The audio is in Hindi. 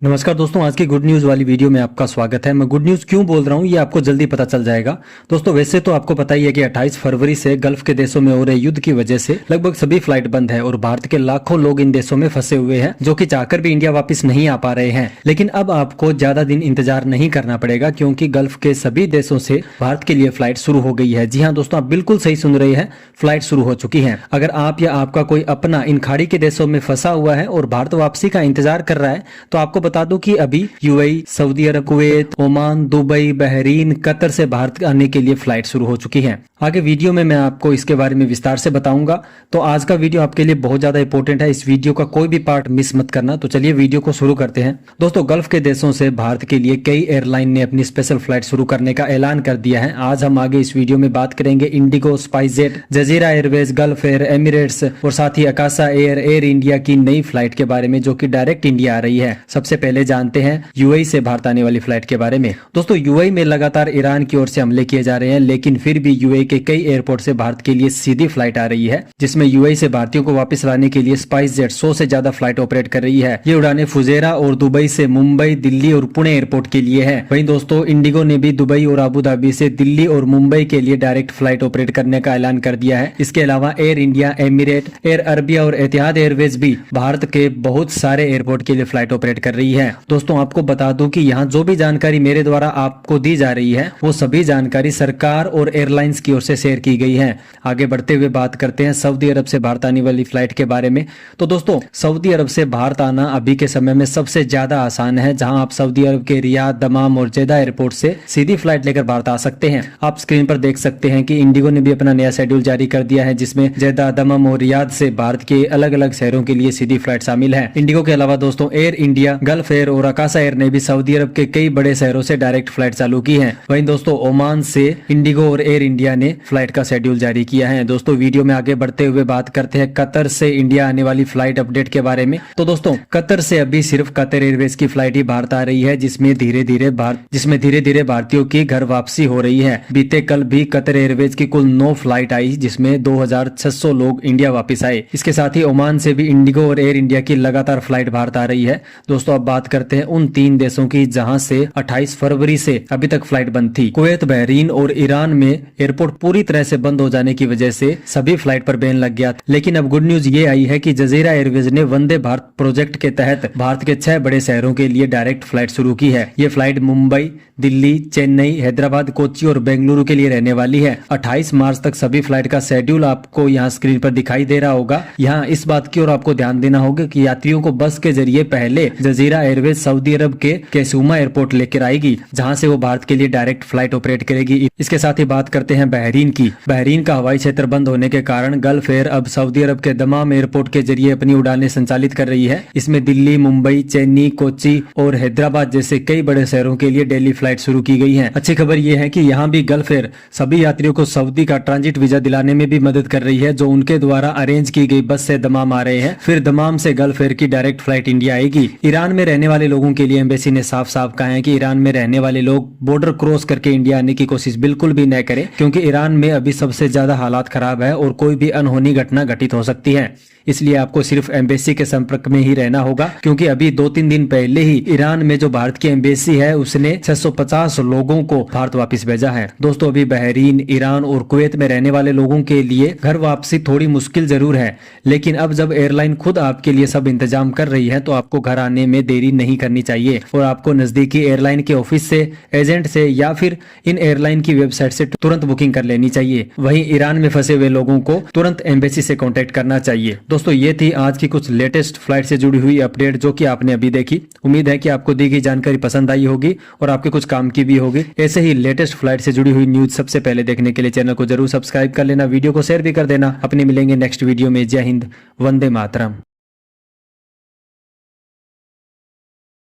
नमस्कार दोस्तों, आज की गुड न्यूज़ वाली वीडियो में आपका स्वागत है। मैं गुड न्यूज़ क्यों बोल रहा हूँ ये आपको जल्दी पता चल जाएगा। दोस्तों वैसे तो आपको पता ही है कि 28 फरवरी से गल्फ के देशों में हो रहे युद्ध की वजह से लगभग सभी फ्लाइट बंद है और भारत के लाखों लोग इन देशों में फंसे हुए हैं, जो कि चाहकर भी इंडिया वापस नहीं आ पा रहे हैं। लेकिन अब आपको ज्यादा दिन इंतजार नहीं करना पड़ेगा, क्योंकि गल्फ के सभी देशों से भारत के लिए फ्लाइट शुरू हो गई है। जी हाँ दोस्तों, आप बिल्कुल सही सुन रहे हैं, फ्लाइट शुरू हो चुकी है। अगर आप या आपका कोई अपना इन खाड़ी के देशों में फंसा हुआ है और भारत वापसी का इंतजार कर रहा है, तो आपको बता दूं कि अभी UAE, Saudi Arab, Kuwait, Oman, Dubai, Bahrain, Qatar से भारत आने के लिए फ्लाइट शुरू हो चुकी है। आगे वीडियो में मैं आपको इसके बारे में विस्तार से बताऊंगा। तो आज का वीडियो आपके लिए बहुत ज्यादा इंपॉर्टेंट है, इस वीडियो का कोई भी पार्ट मिस मत करना। तो चलिए वीडियो को शुरू करते हैं। दोस्तों गल्फ के देशों से भारत के लिए कई एयरलाइन ने अपनी स्पेशल फ्लाइट शुरू करने का ऐलान कर दिया है। आज हम आगे इस वीडियो में बात करेंगे इंडिगो, स्पाइसजेट, जजीरा एयरवेज, गल्फ एयर, एमिरेट्स और साथ ही अकासा एयर, एयर इंडिया की नई फ्लाइट के बारे में, जो कि डायरेक्ट इंडिया आ रही है। सबसे पहले जानते हैं यूएई से भारत आने वाली फ्लाइट के बारे में। दोस्तों यूएई में लगातार ईरान की ओर से हमले किए जा रहे हैं, लेकिन फिर भी यूएई के कई एयरपोर्ट से भारत के लिए सीधी फ्लाइट आ रही है, जिसमें यूएई से भारतीयों को वापस लाने के लिए स्पाइसजेट 100 से ज्यादा फ्लाइट ऑपरेट कर रही है। ये उड़ानें फुजेरा और दुबई से मुंबई, दिल्ली और पुणे एयरपोर्ट के लिए है। वहीं दोस्तों इंडिगो ने भी दुबई और अबू धाबी से दिल्ली और मुंबई के लिए डायरेक्ट फ्लाइट ऑपरेट करने का ऐलान कर दिया है। इसके अलावा air India, emirate, air Arabia और एतिहाद एयरवेज भी भारत के बहुत सारे एयरपोर्ट के लिए फ्लाइट ऑपरेट कर रही है। दोस्तों आपको बता दूं कि यहाँ जो भी जानकारी मेरे द्वारा आपको दी जा रही है, वो सभी जानकारी सरकार और एयरलाइंस की ओर से शेयर की गई है। आगे बढ़ते हुए बात करते हैं सऊदी अरब से भारत आने वाली फ्लाइट के बारे में। तो दोस्तों सऊदी अरब से भारत आना अभी के समय में सबसे ज्यादा आसान है, जहां आप सऊदी अरब के रियाद, दमाम और जेदा एयरपोर्ट से सीधी फ्लाइट लेकर भारत आ सकते हैं। आप स्क्रीन पर देख सकते हैं कि इंडिगो ने भी अपना नया शेड्यूल जारी कर दिया है, जिसमें जेदा, दमाम और रियाद से भारत के अलग अलग शहरों के लिए सीधी फ्लाइट शामिल है। इंडिगो के अलावा दोस्तों एयर इंडिया, गल्फ एयर और अकासा एयर ने भी सऊदी अरब के कई बड़े शहरों से डायरेक्ट फ्लाइट चालू की है। वहीं दोस्तों ओमान से इंडिगो और एयर इंडिया ने फ्लाइट का शेड्यूल जारी किया है। दोस्तों वीडियो में आगे बढ़ते हुए बात करते हैं कतर से इंडिया आने वाली फ्लाइट अपडेट के बारे में। तो दोस्तों कतर से अभी सिर्फ कतर एयरवेज की फ्लाइट ही भारत आ रही है, जिसमें धीरे धीरे भारतीयों की घर वापसी हो रही है। बीते कल भी कतर एयरवेज की कुल 9 फ्लाइट आई, जिसमें 2600 लोग इंडिया वापस आए। इसके साथ ही ओमान से भी इंडिगो और एयर इंडिया की लगातार फ्लाइट भारत आ रही है। दोस्तों अब बात करते हैं उन 3 देशों की जहां से 28 फरवरी से अभी तक फ्लाइट बंद थी। कुवैत, बहरीन और ईरान में एयरपोर्ट पूरी तरह से बंद हो जाने की वजह से सभी फ्लाइट पर बैन लग गया। लेकिन अब गुड न्यूज ये आई है कि जजीरा एयरवेज ने वंदे भारत प्रोजेक्ट के तहत भारत के 6 बड़े शहरों के लिए डायरेक्ट फ्लाइट शुरू की है। ये फ्लाइट मुंबई, दिल्ली, चेन्नई, हैदराबाद, कोच्चि और बेंगलुरु के लिए रहने वाली है। 28 मार्च तक सभी फ्लाइट का शेड्यूल आपको यहाँ स्क्रीन पर दिखाई दे रहा होगा। यहाँ इस बात की ओर आपको ध्यान देना होगा कि यात्रियों को बस के जरिए पहले जजीरा एयरवेज सऊदी अरब के कैसूमा एयरपोर्ट लेकर आएगी, जहां से वो भारत के लिए डायरेक्ट फ्लाइट ऑपरेट करेगी। इसके साथ ही बात करते हैं बहरीन की। बहरीन का हवाई क्षेत्र बंद होने के कारण गल्फ एयर अब सऊदी अरब के दमाम एयरपोर्ट के जरिए अपनी उड़ानें संचालित कर रही है। इसमें दिल्ली, मुंबई, चेन्नई, कोच्चि और हैदराबाद जैसे कई बड़े शहरों के लिए डेली फ्लाइट शुरू की गई है। अच्छी खबर यह है कि यहाँ भी गल्फ एयर सभी यात्रियों को सऊदी का ट्रांजिट वीजा दिलाने में भी मदद कर रही है, जो उनके द्वारा अरेंज की गई बस से दमाम आ रहे हैं। फिर दमाम से गल्फ एयर की डायरेक्ट फ्लाइट इंडिया आएगी। ईरान में रहने वाले लोगों के लिए एम्बेसी ने साफ साफ कहा है कि ईरान में रहने वाले लोग बॉर्डर क्रॉस करके इंडिया आने की कोशिश बिल्कुल भी न करें, क्योंकि ईरान में अभी सबसे ज्यादा हालात खराब है और कोई भी अनहोनी घटना घटित हो सकती है। इसलिए आपको सिर्फ एम्बेसी के संपर्क में ही रहना होगा, क्योंकि अभी 2-3 दिन पहले ही ईरान में जो भारत की एम्बेसी है उसने 650 लोगों को भारत वापस भेजा है। दोस्तों अभी बहरीन, ईरान और कुवैत में रहने वाले लोगों के लिए घर वापसी थोड़ी मुश्किल जरूर है, लेकिन अब जब एयरलाइन खुद आपके लिए सब इंतजाम कर रही है, तो आपको घर आने में देरी नहीं करनी चाहिए और आपको नजदीकी एयरलाइन के ऑफिस से, एजेंट से या फिर इन एयरलाइन की वेबसाइट से तुरंत बुकिंग कर लेनी चाहिए। वहीं ईरान में फंसे हुए लोगों को तुरंत एम्बेसी से कॉन्टेक्ट करना चाहिए। दोस्तों ये थी आज की कुछ लेटेस्ट फ्लाइट से जुड़ी हुई अपडेट, जो कि आपने अभी देखी। उम्मीद है कि आपको दी गई जानकारी पसंद आई होगी और आपके कुछ काम की भी होगी। ऐसे ही लेटेस्ट फ्लाइट से जुड़ी हुई न्यूज सबसे पहले देखने के लिए चैनल को जरूर सब्सक्राइब कर लेना, वीडियो को शेयर भी कर देना। अपने मिलेंगे नेक्स्ट वीडियो में। जय हिंद, वंदे मातरम।